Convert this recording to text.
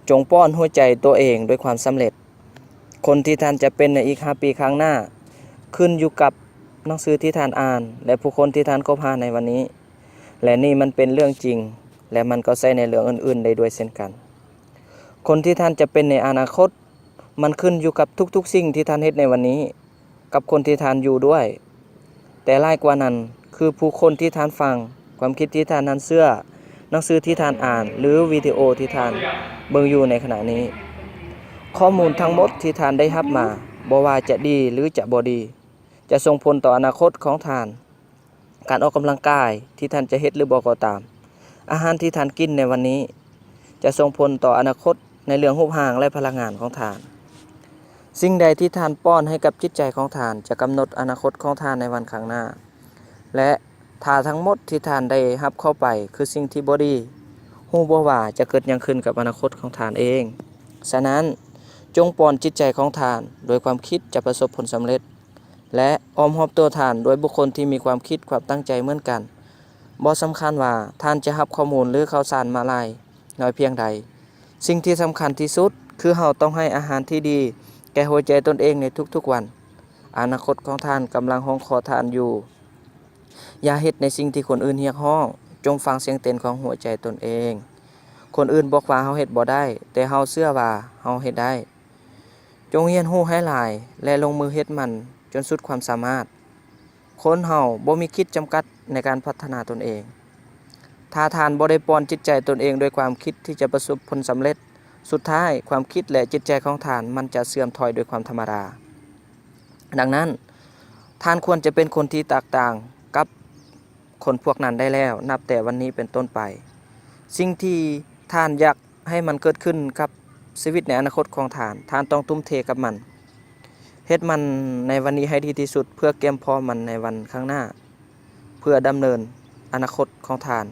จงป้อนหัวใจตัวเองด้วยความสำเร็จคนที่ท่านจะเป็นในอีก5 ปีข้างหน้าขึ้นอยู่กับหนังสือที่ท่านอ่านและผู้คนที่ท่านคบหาในวันนี้และนี่มันเป็นเรื่องจริงและมันก็ใช้ในเรื่องอื่นๆได้ด้วยเช่นกันคนที่ท่านจะเป็นในอนาคตมันขึ้นอยู่กับทุกๆสิ่งที่ท่านเฮ็ดในวันนี้กับคนที่ท่านอยู่ด้วยแต่หลายกว่านั้นคือผู้คนที่ท่านฟังความคิดที่ท่านนั้นเชื่อหนังสือที่ท่านอ่านหรือวิดีโอที่ท่านเบิ่งอยู่ในขณะนี้ข้อมูลทั้งหมดที่ท่านได้รับมาบ่ว่าจะดีหรือจะบ่ดีจะส่งผลต่ออนาคตของท่านการออกกำลังกายที่ท่านจะเฮ็ดหรือบ่ก็ตามอาหารที่ท่านกินในวันนี้จะส่งผลต่ออนาคตในเรื่องรูปร่างและพลังงานของท่านสิ่งใดที่ท่านป้อนให้กับจิตใจของท่านจะกำหนดอนาคตของท่านในวันข้างหน้าและถ้าทั้งหมดที่ท่านได้รับเข้าไปคือสิ่งที่บ่ดีฮู้บ่ว่าจะเกิดหยังขึ้นกับอนาคตของท่านเองฉะนั้นจงป้อนจิตใจของท่านโดยความคิดจะประสบผลสำเร็จและอ้อมรอบตัวท่านโดยบุคคลที่มีความคิดความตั้งใจเหมือนกันบ่สำคัญว่าท่านจะรับข้อมูลหรือข่าวสารมาหลายน้อยเพียงใดสิ่งที่สำคัญที่สุดคือเราต้องให้อาหารที่ดีแก่หัวใจตนเองในทุกๆวันอนาคตของท่านกำลังห้องขอท่านอยู่อย่าเฮ็ดในสิ่งที่คนอื่นเรียกร้องจงฟังเสียงเต้นของหัวใจตนเองคนอื่นบอกว่าเฮาเฮ็ดบ่ได้แต่เฮาเชื่อว่าเฮาเฮ็ดได้จงเรียนรู้ให้หลายและลงมือเฮ็ดมันจนสุดความสามารถคนเฮาบ่มีขีดจำกัดในการพัฒนาตนเองถ้าท่านบ่ได้ป้อนจิตใจตนเองด้วยความคิดที่จะประสบผลสำเร็จสุดท้ายความคิดและจิตใจของท่านมันจะเสื่อมถอยโดยความธรรมดาดังนั้นท่านควรจะเป็นคนที่แตกต่างกับคนพวกนั้นได้แล้วนับแต่วันนี้เป็นต้นไปสิ่งที่ท่านอยากให้มันเกิดขึ้นกับชีวิตในอนาคตของท่านต้องทุ่มเทกับมันเฮ็ดมันในวันนี้ให้ดีที่สุดเพื่อเตรียมพร้อมมันในวันข้างหน้าเพื่อดำเนินอนาคตของท่าน